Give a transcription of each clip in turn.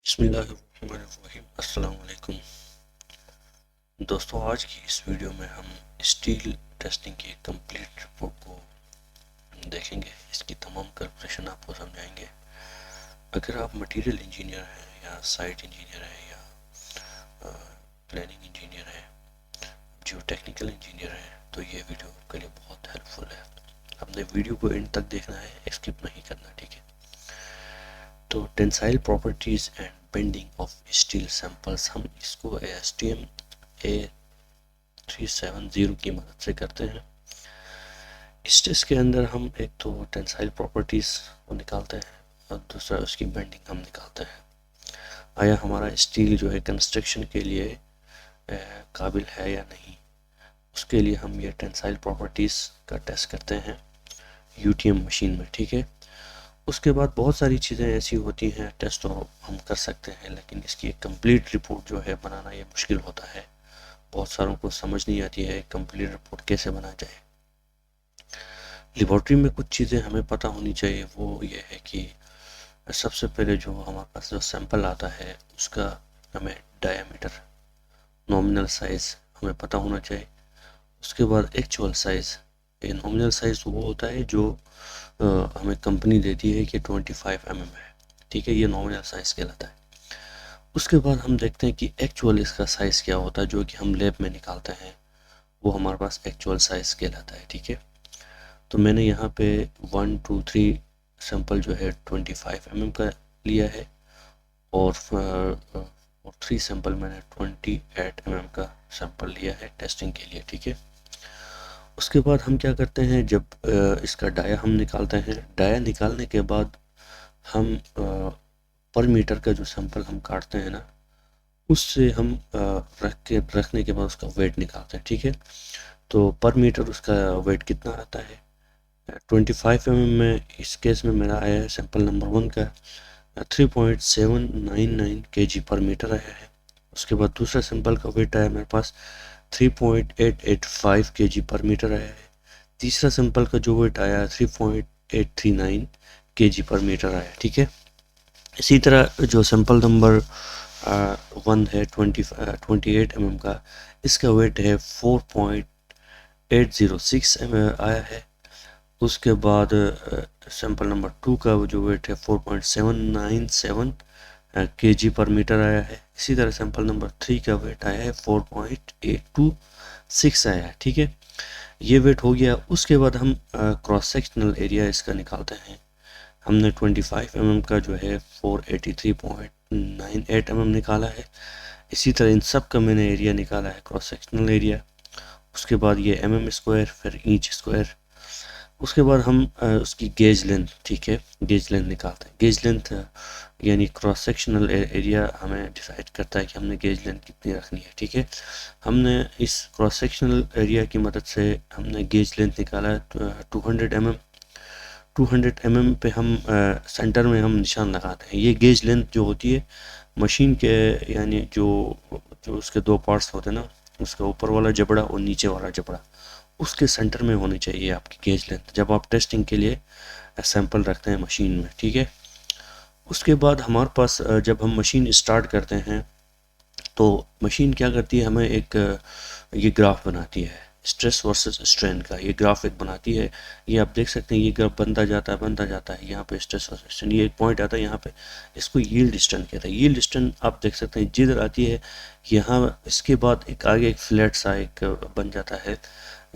बिस्मिल्लाहिर्रहमानिर्रहीम। अस्सलाम वालेकुम दोस्तों, आज की इस वीडियो में हम स्टील टेस्टिंग की कंप्लीट रिपोर्ट को देखेंगे। इसकी तमाम कैलकुलेशन आपको समझाएंगे। अगर आप मटेरियल इंजीनियर हैं या साइट इंजीनियर हैं या प्लानिंग इंजीनियर हैं, जो टेक्निकल इंजीनियर हैं, तो ये वीडियो आपके लिए बहुत हेल्पफुल है। आपने वीडियो को एंड तक देखना है, स्किप नहीं करना, ठीक है। तो tensile properties and bending of steel samples, हम इसको ASTM A370 की मदद से करते हैं। इस टेस्ट के अंदर हम एक तो टेंसाइल प्रॉपर्टीज को निकालते हैं और दूसरा उसकी बेंडिंग हम निकालते हैं। आया हमारा स्टील जो है कंस्ट्रक्शन के लिए काबिल है या नहीं, उसके लिए हम ये टेंसाइल प्रॉपर्टीज का टेस्ट करते हैं UTM मशीन में, ठीक है। उसके बाद बहुत सारी चीज़ें ऐसी होती हैं, टेस्ट तो हम कर सकते हैं, लेकिन इसकी एक कंप्लीट रिपोर्ट जो है बनाना ये मुश्किल होता है। बहुत सारों को समझ नहीं आती है कंप्लीट रिपोर्ट कैसे बना जाए। लेबॉर्ट्री में कुछ चीज़ें हमें पता होनी चाहिए। वो ये है कि सबसे पहले जो हमारे पास जो सैंपल आता है उसका हमें डायामीटर, नॉमिनल साइज़ हमें पता होना चाहिए। उसके बाद एक्चुअल साइज़, ये नॉमिनल साइज़ वो होता है जो हमें कंपनी देती है कि 25 mm है, ठीक है, ये नॉमिनल साइज़ कहलाता है। उसके बाद हम देखते हैं कि एक्चुअल इसका साइज़ क्या होता है, जो कि हम लैब में निकालते हैं, वो हमारे पास एक्चुअल साइज़ कहलाता है, ठीक है। तो मैंने यहाँ पे 1 2 3 सैंपल जो है 25 mm का लिया है और 3 सैंपल मैंने 28 mm का सैंपल लिया है टेस्टिंग के लिए, ठीक है। उसके बाद हम क्या करते हैं, जब इसका डाया हम निकालते हैं, डाया निकालने के बाद हम पर मीटर का जो सैंपल हम काटते हैं ना, उससे हम रखने के बाद उसका वेट निकालते हैं, ठीक है। तो पर मीटर उसका वेट कितना आता है 25 mm में। इस केस में मेरा आया है सैंपल नंबर 1 का 3.799 kg पर मीटर आया है। उसके बाद दूसरा सैंपल का वेट आया मेरे पास 3.885 kg पर मीटर आया है। तीसरा सैंपल का जो वेट आया 3.839 kg पर मीटर आया, ठीक है। इसी तरह जो सैंपल नंबर 1 है 28 mm का, इसका वेट है 4.806 आया है। उसके बाद सैंपल नंबर 2 का जो वेट है 4.797 kg पर मीटर आया है। इसी तरह सैंपल नंबर 3 का वेट आया है 4.826 आया है, ठीक है। ये वेट हो गया। उसके बाद हम क्रॉस सेक्शनल एरिया इसका निकालते हैं। हमने 25 mm का जो है 483.98 mm निकाला है। इसी तरह इन सब का मैंने एरिया निकाला है, क्रॉस सेक्शनल एरिया। उसके बाद ये mm², फिर इंच स्क्वायर। उसके बाद हम उसकी गेज लेंथ, ठीक है, गेज लेंथ निकालते हैं। गेज लेंथ यानी क्रॉस सेक्शनल एरिया हमें डिसाइड करता है कि हमने गेज लेंथ कितनी रखनी है, ठीक है। हमने इस क्रॉस सेक्शनल एरिया की मदद से हमने गेज लेंथ निकाला है 200 mm। 200 mm पे हम सेंटर में हम निशान लगाते हैं। ये गेज लेंथ जो होती है मशीन के, यानी जो जो उसके दो पार्ट्स होते हैं ना, उसका ऊपर वाला जबड़ा और नीचे वाला जबड़ा, उसके सेंटर में होनी चाहिए आपकी गेज लेंथ, जब आप टेस्टिंग के लिए सैंपल रखते हैं मशीन में, ठीक है। उसके बाद हमारे पास जब हम मशीन स्टार्ट करते हैं तो मशीन क्या करती है, हमें एक ये ग्राफ बनाती है, स्ट्रेस वर्सेस स्ट्रेन का ये ग्राफ एक बनाती है। ये आप देख सकते हैं, ये ग्राफ बनता जाता है। यहाँ पे स्ट्रेस वर्सेस स्ट्रेन, ये एक पॉइंट आता है यहाँ पे, इसको यील्ड स्ट्रेंथ कहते हैं। यील्ड स्ट्रेंथ आप देख सकते हैं जिधर आती है यहाँ, इसके बाद एक आगे एक फ्लैट सा एक बन जाता है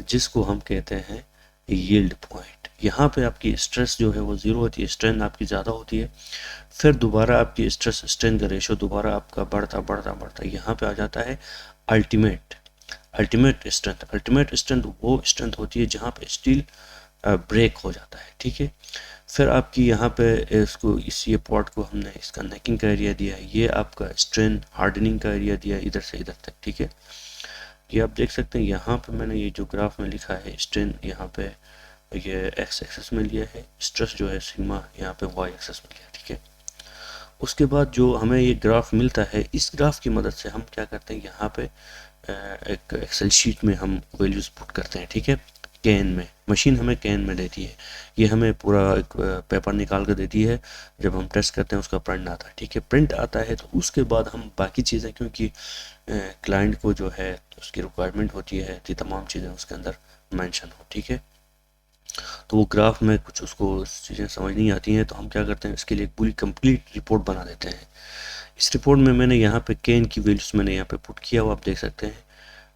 जिसको हम कहते हैं यील्ड पॉइंट। यहाँ पे आपकी स्ट्रेस जो है वो ज़ीरो होती है, स्ट्रेंथ आपकी ज़्यादा होती है। फिर दोबारा आपकी स्ट्रेस स्ट्रेंथ का रेशो दोबारा आपका बढ़ता यहाँ पे आ जाता है अल्टीमेट स्ट्रेंथ। अल्टीमेट स्ट्रेंथ वो स्ट्रेंथ होती है जहाँ पे स्टील ब्रेक हो जाता है, ठीक है। फिर आपकी यहाँ पे इसको ये पॉट को हमने इसका नेकिंग का एरिया दिया है, ये आपका स्ट्रेन हार्डनिंग का एरिया दिया है इधर से इधर तक, ठीक है। ये आप देख सकते हैं यहाँ पे मैंने ये जो ग्राफ में लिखा है स्ट्रेन यहाँ पे ये एक्स एक्सेस में लिया है, स्ट्रेस जो है सिग्मा यहाँ पे वाई एक्सेस में लिया है, ठीक है। उसके बाद जो हमें ये ग्राफ मिलता है, इस ग्राफ की मदद से हम क्या करते हैं, यहाँ पे एक एक्सेल शीट में हम वैल्यूज़ पुट करते हैं, ठीक है। कैन में, मशीन हमें कैन में देती है। ये हमें पूरा एक पेपर निकाल कर देती है, जब हम टेस्ट करते हैं उसका प्रिंट आता है, ठीक है। प्रिंट आता है तो उसके बाद हम बाकी चीज़ें, क्योंकि क्लाइंट को जो है उसकी रिक्वायरमेंट होती है कि तमाम चीज़ें उसके अंदर मेंशन हो, ठीक है। तो वो ग्राफ में कुछ उसको चीज़ें समझ नहीं आती हैं, तो हम क्या करते हैं, इसके लिए पूरी कंप्लीट रिपोर्ट बना देते हैं। इस रिपोर्ट में मैंने यहाँ पे कैन की वैल्यूज़ मैंने यहाँ पे पुट किया हुआ, आप देख सकते हैं।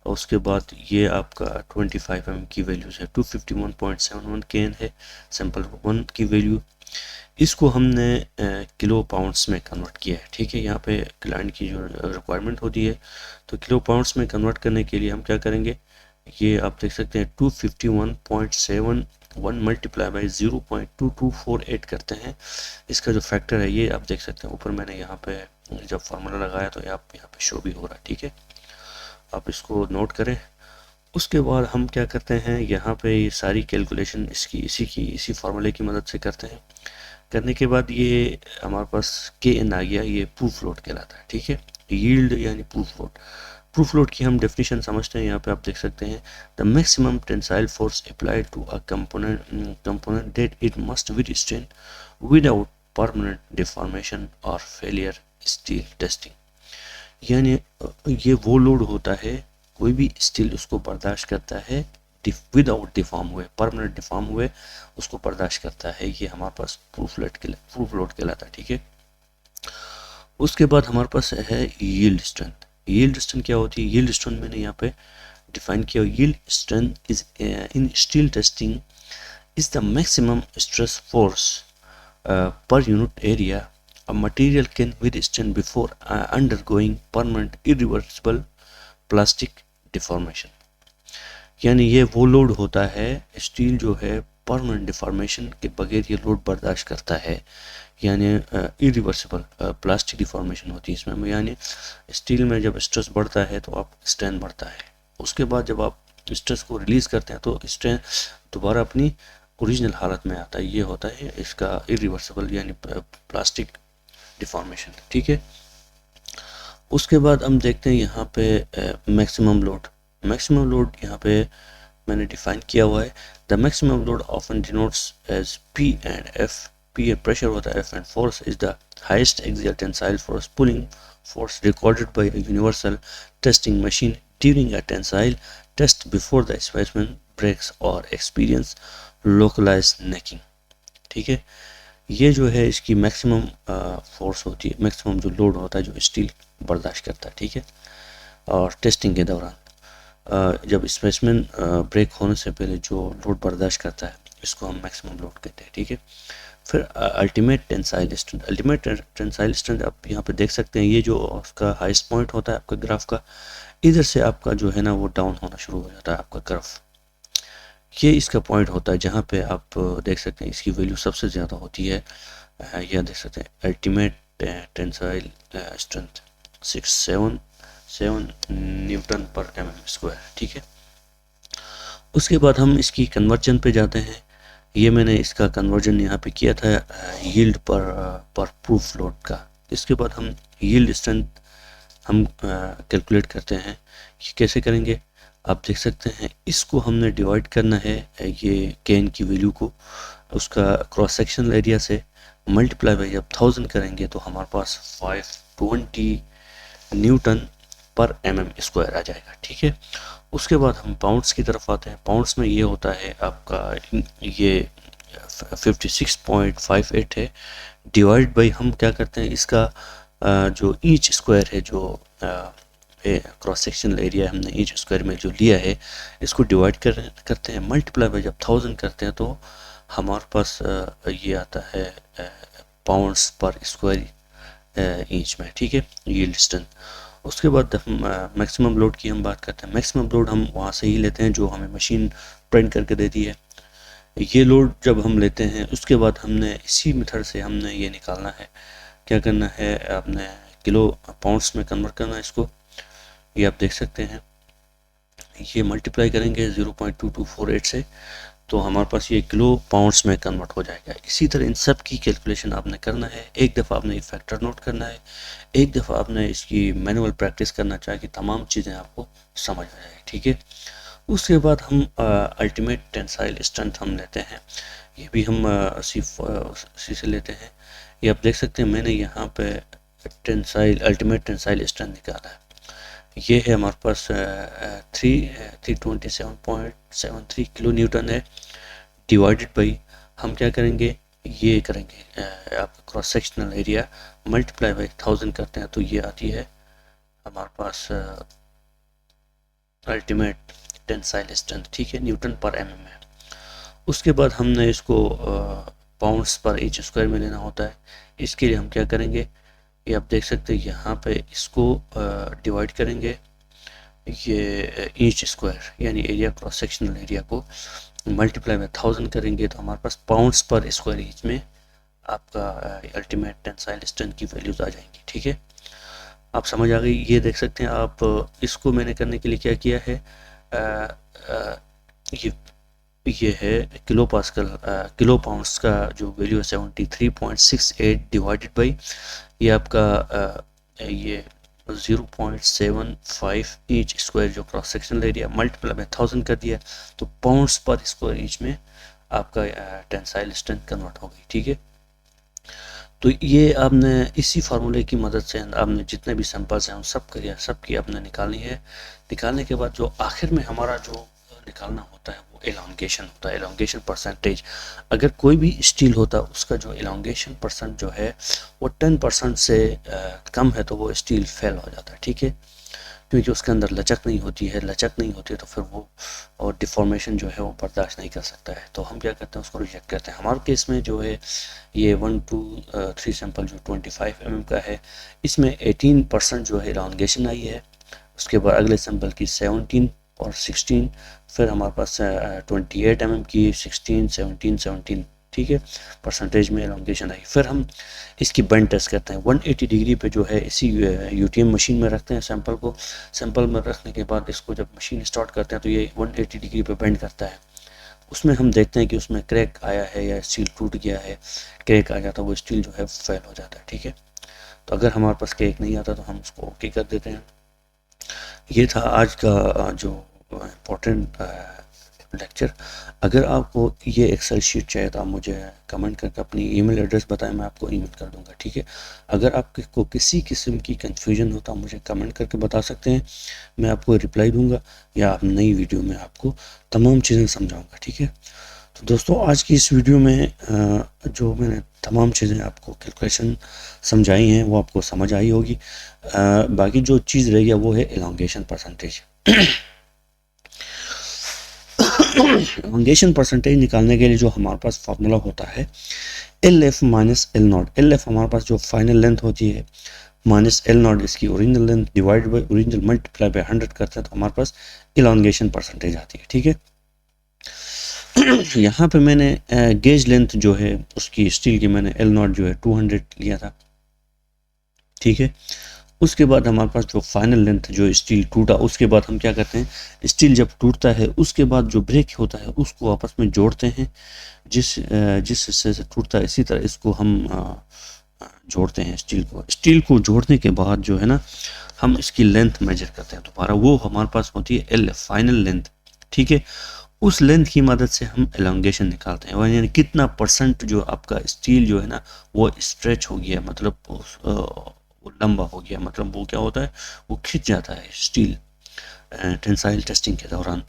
और उसके बाद ये आपका 25 mm की वैल्यूज़ है, 251.71 कैन है सैम्पल 1 की वैल्यू। इसको हमने किलो पाउंड्स में कन्वर्ट किया है, ठीक है। यहाँ पे क्लाइंट की जो रिक्वायरमेंट होती है, तो किलो पाउंड्स में कन्वर्ट करने के लिए हम क्या करेंगे, ये आप देख सकते हैं 251.71 मल्टीप्लाई बाई 0.2248 करते हैं। इसका जो फैक्टर है ये आप देख सकते हैं ऊपर, मैंने यहाँ पे जब फार्मूला लगाया तो आप यहाँ पे शो भी हो रहा है, ठीक है। आप इसको नोट करें। उसके बाद हम क्या करते हैं, यहाँ पे ये सारी कैलकुलेशन इसी फार्मूले की मदद से करते हैं। करने के बाद ये हमारे पास के एन आ गया, ये प्रूफ लोड कहलाता है, ठीक है। यील्ड यानी प्रूफ लोड। प्रूफ लोड की हम डेफिनेशन समझते हैं, यहाँ पे आप देख सकते हैं, the maximum tensile force applied to a component that it must withstand without permanent deformation और फेलियर स्टील टेस्टिंग। यानी ये वो लोड होता है, कोई भी स्टील उसको बर्दाश्त करता है विदाउट डिफॉर्म हुए, परमानेंट डिफॉर्म हुए उसको बर्दाश्त करता है। ये हमारे पास प्रूफ लोड कहलाता है, ठीक है। उसके बाद हमारे पास है यील्ड स्ट्रेंथ। यील्ड स्ट्रेंथ क्या होती है, यील्ड स्ट्रेंथ मैंने यहाँ पे डिफाइन किया। Yield strength is in steel testing is the maximum stress force per unit area a material can withstand before undergoing permanent irreversible plastic deformation। यानी ये वो लोड होता है, स्टील जो है परमानेंट डिफॉर्मेशन के बगैर ये लोड बर्दाश्त करता है, यानी इरिवर्सिबल प्लास्टिक डिफॉर्मेशन होती है इसमें। यानी स्टील में जब स्ट्रेस बढ़ता है तो आप स्ट्रेन बढ़ता है, उसके बाद जब आप स्ट्रेस को रिलीज करते हैं तो स्ट्रेन दोबारा अपनी ओरिजिनल हालत में आता है। ये होता है इसका इरिवर्सिबल यानी प्लास्टिक डिफॉर्मेशन, ठीक है। उसके बाद हम देखते हैं यहाँ पे मैक्सिमम लोड। मैक्सिमम लोड यहाँ पे मैंने डिफाइन किया हुआ है, the maximum load often denotes as P and F. P pressure होता है, F and force is the highest axial tensile force pulling force recorded by a universal testing machine during a tensile test before the specimen breaks और experience localised necking, ठीक है। ये जो है इसकी maximum force होती है, मैक्सिमम जो लोड होता है जो स्टील बर्दाश्त करता है, ठीक है। और टेस्टिंग के दौरान जब स्पेसिमेन ब्रेक होने से पहले जो लोड बर्दाश्त करता है इसको हम मैक्सिमम लोड कहते हैं, ठीक है। फिर ultimate tensile strength. Ultimate tensile strength आप यहाँ पे देख सकते हैं, ये जो उसका हाईएस्ट पॉइंट होता है आपका ग्राफ का, इधर से आपका जो है ना वो डाउन होना शुरू हो जाता है आपका ग्राफ। ये इसका पॉइंट होता है जहाँ पे आप देख सकते हैं इसकी वैल्यू सबसे ज़्यादा होती है। यह देख सकते हैं अल्टीमेट टेंसाइल स्ट्रेंथ 677 न्यूटन पर mm², ठीक है। उसके बाद हम इसकी कन्वर्जन पे जाते हैं। ये मैंने इसका कन्वर्जन यहाँ पे किया था यील्ड पर प्रूफ लोड का। इसके बाद हम यील्ड स्ट्रेंथ हम कैलकुलेट करते हैं कि कैसे करेंगे। आप देख सकते हैं इसको हमने डिवाइड करना है, ये कैन की वैल्यू को उसका क्रॉस सेक्शनल एरिया से मल्टीप्लाई बाई जब 1000 करेंगे तो हमारे पास 520 न्यूटन पर mm² आ जाएगा, ठीक है। उसके बाद हम पाउंड्स की तरफ आते हैं। पाउंड्स में ये होता है आपका ये 56.58 है, डिवाइड बाई हम क्या करते हैं इसका जो ईच स्क्वायर है, जो क्रॉस सेक्शनल एरिया हमने ईच स्क्वायर में जो लिया है इसको डिवाइड करते हैं, मल्टीप्लाई बाई जब 1000 करते हैं तो हमारे पास ये आता है पाउंड्स पर स्क्वायर इंच में, ठीक है, यील्ड स्ट्रेंथ। उसके बाद मैक्सिमम लोड की हम बात करते हैं। मैक्सिमम लोड हम वहाँ से ही लेते हैं जो हमें मशीन प्रिंट करके देती है। ये लोड जब हम लेते हैं उसके बाद हमने इसी मेथड से हमने ये निकालना है, क्या करना है, आपने किलो पाउंड्स में कन्वर्ट करना है इसको। ये आप देख सकते हैं, ये मल्टीप्लाई करेंगे 0.2248 से तो हमारे पास ये किलो पाउंड्स में कन्वर्ट हो जाएगा। इसी तरह इन सब की कैलकुलेशन आपने करना है। एक दफ़ा आपने ये फैक्टर नोट करना है, एक दफ़ा आपने इसकी मैनुअल प्रैक्टिस करना चाहिए कि तमाम चीज़ें आपको समझ आ जाए, ठीक है। उसके बाद हम अल्टीमेट टेंसाइल स्ट्रेंथ हम लेते हैं, ये भी हम उसी से लेते हैं। ये आप देख सकते हैं मैंने यहाँ पे अल्टीमेट टेंसाइल स्ट्रेंथ निकाला है। ये है हमारे पास 327.73 किलो न्यूटन है, डिवाइडेड बाई हम क्या करेंगे, ये करेंगे आपका cross sectional area multiply by 1000 करते हैं, तो ये आती है हमारे पास अल्टीमेट टेंसाइल स्ट्रेंथ, ठीक है, न्यूटन पर एमएम में। उसके बाद हमने इसको पाउंड्स पर इंच स्क्वायर में लेना होता है। इसके लिए हम क्या करेंगे, ये आप देख सकते हैं यहाँ पे इसको डिवाइड करेंगे, ये इंच स्क्वायर यानी एरिया क्रॉस सेक्शनल एरिया को मल्टीप्लाई में 1000 करेंगे, तो हमारे पास पाउंड्स पर स्क्वायर इंच में आपका अल्टीमेट टेंसाइल स्ट्रेंथ की वैल्यूज आ जाएंगी, ठीक है। आप समझ आ गई। ये देख सकते हैं आप, इसको मैंने करने के लिए क्या किया है, आ, आ, ये है किलो पास्कल, किलो पाउंड्स का जो वैल्यू है 73.68 डिवाइडेड बाई ये आपका ये 0.75 इंच स्क्वायर जो क्रॉस सेक्शनल एरिया मल्टीप्लाई में 1000 कर दिया, तो पाउंड्स पर स्क्वायर इंच में आपका टेंसाइल स्ट्रेंथ कन्वर्ट हो गई, ठीक है। तो ये आपने इसी फार्मूले की मदद से आपने जितने भी सैंपल्स हैं उन सब करिए, सबकी आपने निकालनी है। निकालने के बाद जो आखिर में हमारा जो निकालना होता है वो एलोंगेशन होता है, एलोंगेशन परसेंटेज। अगर कोई भी स्टील होता है उसका जो एलोंगेशन परसेंट जो है वो 10% से कम है तो वो स्टील फेल हो जाता है, ठीक है, क्योंकि उसके अंदर लचक नहीं होती है, लचक नहीं होती है तो फिर वो और डिफॉर्मेशन जो है वो बर्दाश्त नहीं कर सकता है, तो हम क्या करते हैं उसको रिजेक्ट करते हैं। हमारे केस में जो है ये 1 2 3 सैंपल जो 25 mm का है, इसमें 18% जो है एलोंगेशन आई है। उसके बाद अगले सैंपल की 17 और 16, फिर हमारे पास 28 mm की 16 17 17, ठीक है, परसेंटेज में एलोंगेशन आई। फिर हम इसकी बेंड टेस्ट करते हैं 180 डिग्री पे जो है इसी यूटीएम मशीन में रखते हैं सैंपल को। सैंपल में रखने के बाद इसको जब मशीन स्टार्ट करते हैं तो ये 180 डिग्री पे बेंड करता है। उसमें हम देखते हैं कि उसमें क्रैक आया है या स्टील टूट गया है। क्रैक आ जाता है वो स्टील जो है फेल हो जाता है, ठीक है। तो अगर हमारे पास क्रैक नहीं आता तो हम उसको ओके कर देते हैं। ये था आज का जो इम्पोर्टेंट लेक्चर। अगर आपको ये एक्सेल शीट चाहिए तो आप मुझे कमेंट करके अपनी ईमेल एड्रेस बताएं, मैं आपको ईमेल कर दूंगा, ठीक है। अगर आपको किसी किस्म की कंफ्यूजन हो तो आप मुझे कमेंट करके बता सकते हैं, मैं आपको रिप्लाई दूंगा या आप नई वीडियो में आपको तमाम चीज़ें समझाऊंगा, ठीक है। तो दोस्तों आज की इस वीडियो में जो मैंने तमाम चीज़ें आपको कैलकुलेशन समझाई हैं वो आपको समझ आई होगी। बाकी जो चीज़ रह गया वो है एलोंगेशन परसेंटेज। एलोंगेशन परसेंटेज निकालने के लिए जो हमारे पास फार्मूला होता है LF minus L not. LF हमारे पास जो फाइनल लेंथ होती है माइनस एल नॉट इसकी original length divide by original multiply by 100 करते हैं तो हमारे पास एलोंगेशन परसेंटेज आती है, ठीक है। यहाँ पे मैंने गेज लेंथ जो है उसकी स्टील की मैंने एल नॉट जो है 200 लिया था, ठीक है। उसके बाद हमारे पास जो फाइनल लेंथ जो स्टील टूटा, उसके बाद हम क्या करते हैं, स्टील जब टूटता है उसके बाद जो ब्रेक होता है उसको आपस में जोड़ते हैं, जिस हिस्से से टूटता है इसी तरह इसको हम जोड़ते हैं स्टील को जोड़ने के बाद जो है ना हम इसकी लेंथ मेजर करते हैं दोबारा, वो हमारे पास होती है एल फाइनल लेंथ, ठीक है। उस लेंथ की मदद से हम एलोंगेशन निकालते हैं, यानी कितना परसेंट जो आपका स्टील जो है ना वो स्ट्रेच हो गया, मतलब वो लंबा हो गया, मतलब वो क्या होता है वो खिंच जाता है स्टील टेंसाइल टेस्टिंग के दौरान,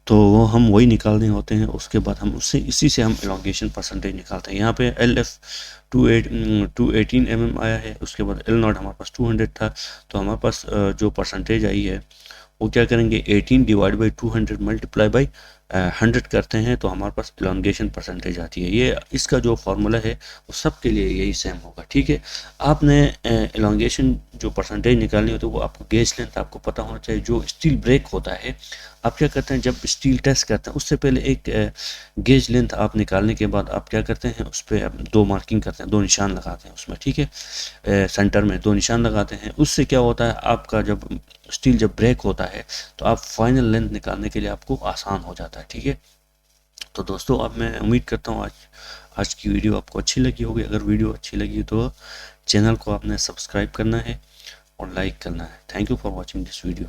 तो वो हम वही निकालने होते हैं। उसके बाद हम उससे इसी से हम एलोंगेशन परसेंटेज निकालते हैं। यहाँ पे LF 218 mm आया है, उसके बाद L नॉट हमारे पास 200 था, तो हमारे पास जो परसेंटेज आई है वो क्या करेंगे 18 डिवाइड बाई 200 मल्टीप्लाई बाई 100 करते हैं तो हमारे पास एलोंगेशन परसेंटेज आती है। ये इसका जो फार्मूला है वो सब के लिए यही सेम होगा, ठीक है। आपने एलोंगेशन जो परसेंटेज निकालनी होती है वो आपको गेज लेंथ आपको पता होना चाहिए। जो स्टील ब्रेक होता है आप क्या करते हैं, जब स्टील टेस्ट करते हैं उससे पहले एक गेज लेंथ आप निकालने के बाद आप क्या करते हैं उस पर दो मार्किंग करते हैं, दो निशान लगाते हैं उसमें, ठीक है। सेंटर में दो निशान लगाते हैं, उससे क्या होता है आपका जब स्टील जब ब्रेक होता है तो आप फाइनल लेंथ निकालने के लिए आपको आसान हो जाता है, ठीक है। तो दोस्तों अब मैं उम्मीद करता हूँ आज की वीडियो आपको अच्छी लगी होगी। अगर वीडियो अच्छी लगी तो चैनल को आपने सब्सक्राइब करना है और लाइक करना है। Thank you for watching this video.